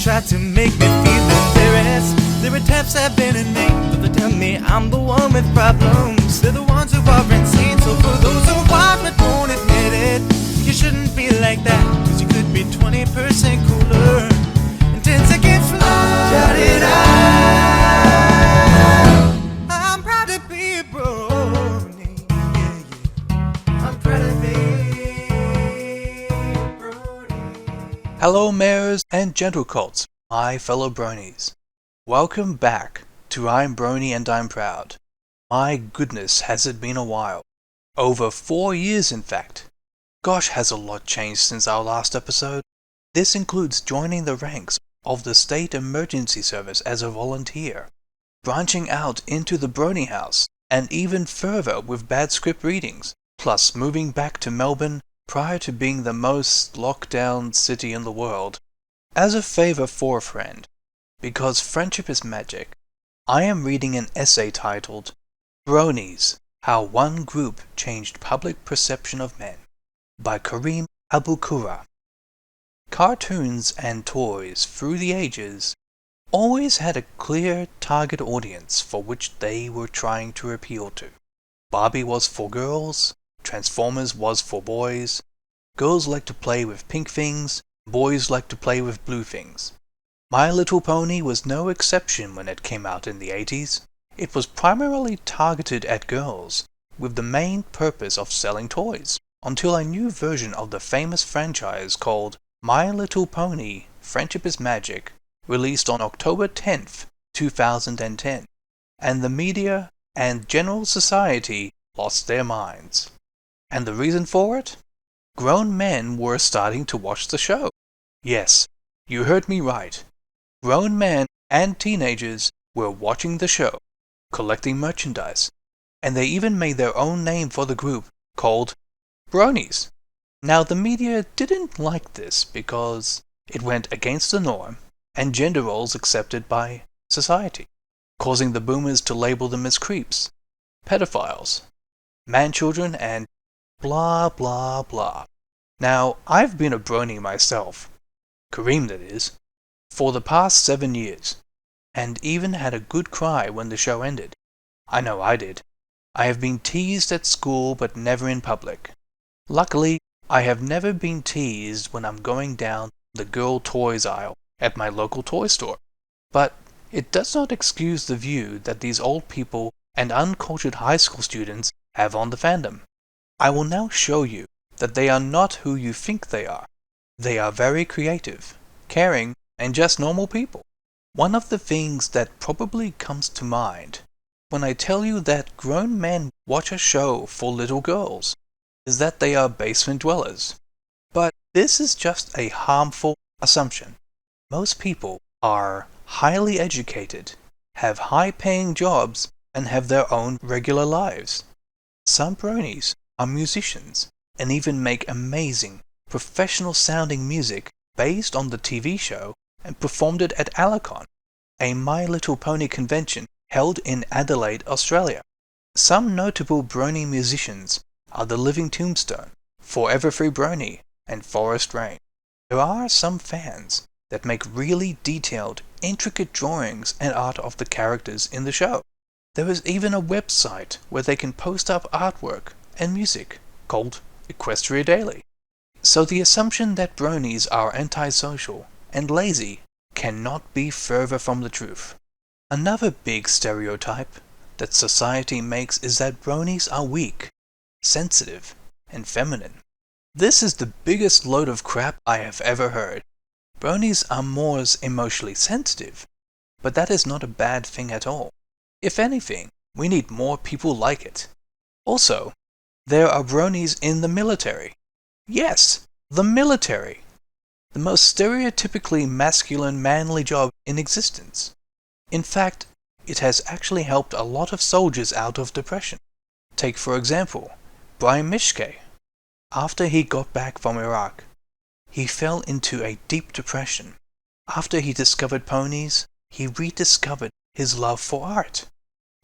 try to make me feel embarrassed. There are types I've been in name, but they tell me I'm the one with problems. They're the ones who are insane, so for those who are but won't admit it, you shouldn't be like that, cause you could be 20% cooler and 10 seconds slower. Shout it out. I'm proud to be a brony. Yeah, yeah. I'm proud to be a brony. Hello mares and gentle colts, my fellow bronies. Welcome back to I'm Brony and I'm Proud. My goodness, has it been a while. Over 4 years in fact. Gosh, has a lot changed since our last episode. This includes joining the ranks of the State Emergency Service as a volunteer, branching out into the Brony house, and even further with bad script readings, plus moving back to Melbourne prior to being the most locked down city in the world. As a favor for a friend, because friendship is magic, I am reading an essay titled Bronies, How One Group Changed Public Perception of Men by Karim Aboukoura. Cartoons and toys through the ages always had a clear target audience for which they were trying to appeal to. Barbie was for girls, Transformers was for boys, girls like to play with pink things, boys like to play with blue things. My Little Pony was no exception when it came out in the 80s. It was primarily targeted at girls, with the main purpose of selling toys, until a new version of the famous franchise called My Little Pony Friendship is Magic released on October 10th, 2010, and the media and general society lost their minds. And the reason for it? Grown men were starting to watch the show. Yes, you heard me right. Grown men and teenagers were watching the show, collecting merchandise, and they even made their own name for the group called Bronies. Now the media didn't like this because it went against the norm and gender roles accepted by society, causing the boomers to label them as creeps, pedophiles, man-children, and blah blah blah. Now, I've been a brony myself, Karim that is, for the past 7 years, and even had a good cry when the show ended. I know I did. I have been teased at school but never in public. Luckily, I have never been teased when I'm going down the girl toys aisle at my local toy store. But it does not excuse the view that these old people and uncultured high school students have on the fandom. I will now show you that they are not who you think they are. They are very creative, caring, and just normal people. One of the things that probably comes to mind when I tell you that grown men watch a show for little girls is that they are basement dwellers. But this is just a harmful assumption. Most people are highly educated, have high-paying jobs, and have their own regular lives. Some bronies are musicians and even make amazing, professional-sounding music based on the TV show and performed it at Alicon, a My Little Pony convention held in Adelaide, Australia. Some notable brony musicians are the Living Tombstone, Forever Free Brony, and Forest Rain. There are some fans that make really detailed, intricate drawings and art of the characters in the show. There is even a website where they can post up artwork and music called Equestria Daily. So the assumption that bronies are antisocial and lazy cannot be further from the truth. Another big stereotype that society makes is that bronies are weak, sensitive, and feminine. This is the biggest load of crap I have ever heard. Bronies are more emotionally sensitive, but that is not a bad thing at all. If anything, we need more people like it. Also, there are bronies in the military. Yes, the military. The most stereotypically masculine manly job in existence. In fact, it has actually helped a lot of soldiers out of depression. Take for example, Brian Mishke. After he got back from Iraq, he fell into a deep depression. After he discovered ponies, he rediscovered his love for art.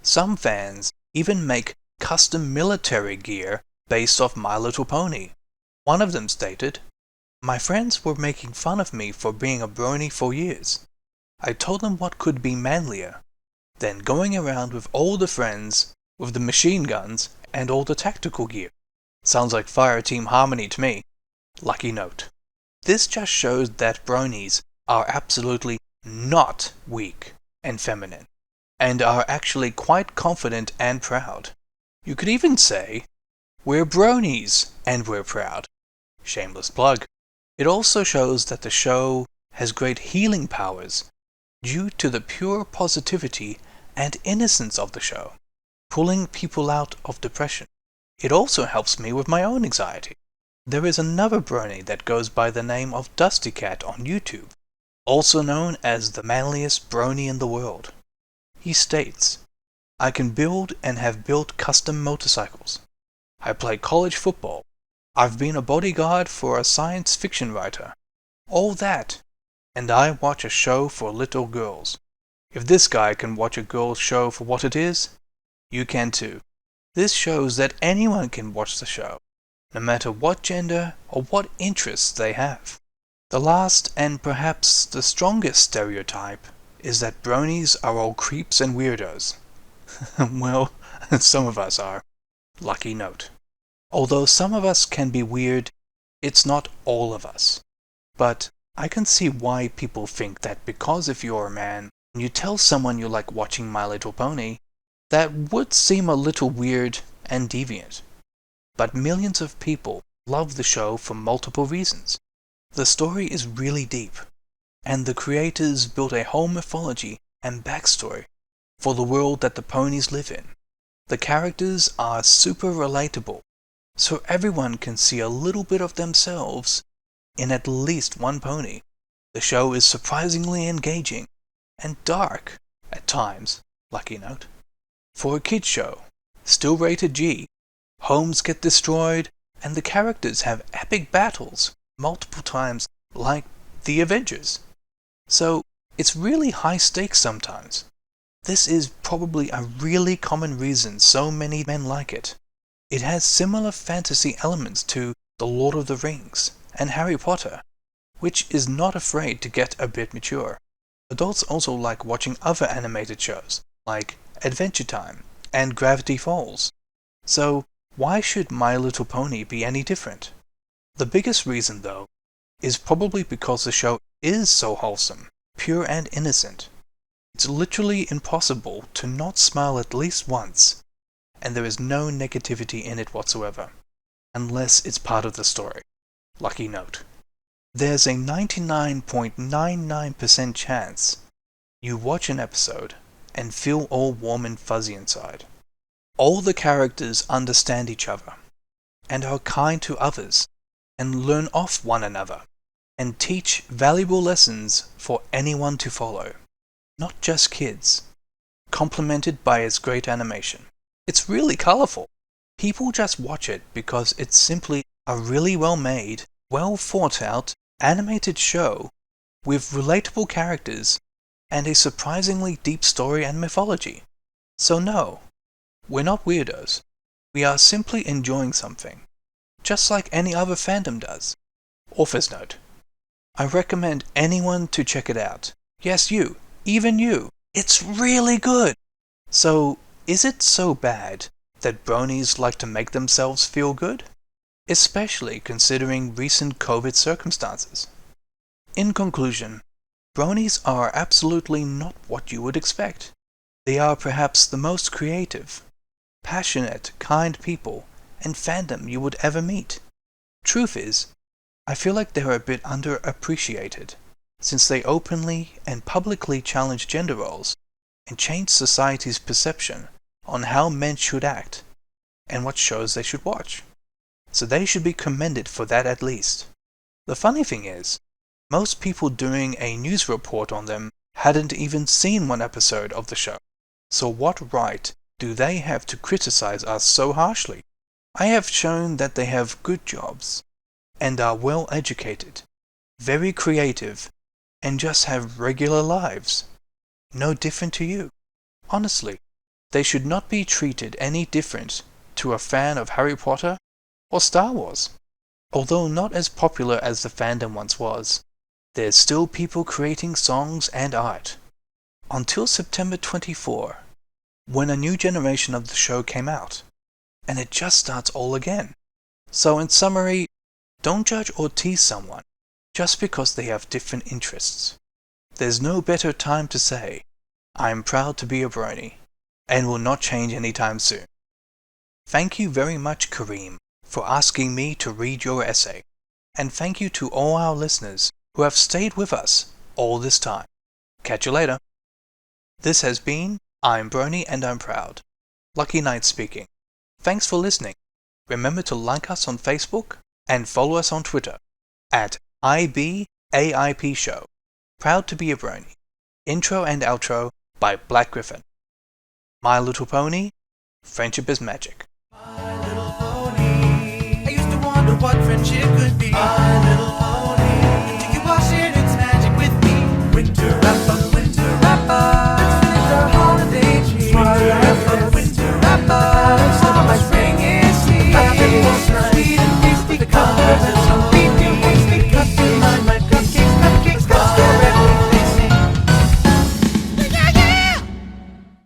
Some fans even make custom military gear based off My Little Pony. One of them stated, My friends were making fun of me for being a brony for years. I told them what could be manlier than going around with all the friends with the machine guns and all the tactical gear. Sounds like fire team harmony to me. Lucky note. This just shows that bronies are absolutely not weak and feminine, and are actually quite confident and proud. You could even say, we're bronies and we're proud. Shameless plug. It also shows that the show has great healing powers due to the pure positivity and innocence of the show, pulling people out of depression. It also helps me with my own anxiety. There is another brony that goes by the name of Dusty Cat on YouTube, also known as the manliest brony in the world. He states, I can build and have built custom motorcycles. I play college football. I've been a bodyguard for a science fiction writer. All that. And I watch a show for little girls. If this guy can watch a girl's show for what it is, you can too. This shows that anyone can watch the show, no matter what gender or what interests they have. The last and perhaps the strongest stereotype is that bronies are all creeps and weirdos. Well, some of us are. Lucky note. Although some of us can be weird, it's not all of us. But I can see why people think that because if you're a man and you tell someone you like watching My Little Pony, that would seem a little weird and deviant. But millions of people love the show for multiple reasons. The story is really deep, and the creators built a whole mythology and backstory for the world that the ponies live in. The characters are super relatable, so everyone can see a little bit of themselves in at least one pony. The show is surprisingly engaging and dark at times, lucky note. For a kids show, still rated G, homes get destroyed and the characters have epic battles multiple times like the Avengers. So it's really high stakes sometimes. This is probably a really common reason so many men like it. It has similar fantasy elements to The Lord of the Rings and Harry Potter, which is not afraid to get a bit mature. Adults also like watching other animated shows, like Adventure Time and Gravity Falls. So why should My Little Pony be any different? The biggest reason, though, is probably because the show is so wholesome, pure and innocent. It's literally impossible to not smile at least once, and there is no negativity in it whatsoever, unless it's part of the story. Lucky note. There's a 99.99% chance you watch an episode and feel all warm and fuzzy inside. All the characters understand each other, and are kind to others, and learn off one another, and teach valuable lessons for anyone to follow. Not just kids, complemented by its great animation. It's really colorful. People just watch it because it's simply a really well-made, well-thought-out, animated show with relatable characters and a surprisingly deep story and mythology. So no, we're not weirdos. We are simply enjoying something, just like any other fandom does. Author's note. I recommend anyone to check it out. Yes, you. Even you. It's really good! So, is it so bad that bronies like to make themselves feel good? Especially considering recent COVID circumstances. In conclusion, bronies are absolutely not what you would expect. They are perhaps the most creative, passionate, kind people and fandom you would ever meet. Truth is, I feel like they're a bit underappreciated, since they openly and publicly challenge gender roles and change society's perception on how men should act and what shows they should watch. So they should be commended for that at least. The funny thing is, most people doing a news report on them hadn't even seen one episode of the show. So what right do they have to criticize us so harshly? I have shown that they have good jobs and are well educated, very creative, and just have regular lives. No different to you. Honestly, they should not be treated any different to a fan of Harry Potter or Star Wars. Although not as popular as the fandom once was, there's still people creating songs and art. Until September 24, when a new generation of the show came out, and it just starts all again. So in summary, don't judge or tease someone just because they have different interests. There's no better time to say, I'm proud to be a Brony, and will not change anytime soon. Thank you very much, Karim, for asking me to read your essay, and thank you to all our listeners who have stayed with us all this time. Catch you later. This has been I'm Brony and I'm Proud. Lucky Knight speaking. Thanks for listening. Remember to like us on Facebook and follow us on Twitter at IBAIPshow. Proud to be a Brony. Intro and outro by Black Griffin. My Little Pony, Friendship is Magic. My little pony. I used to wonder what friendship could be.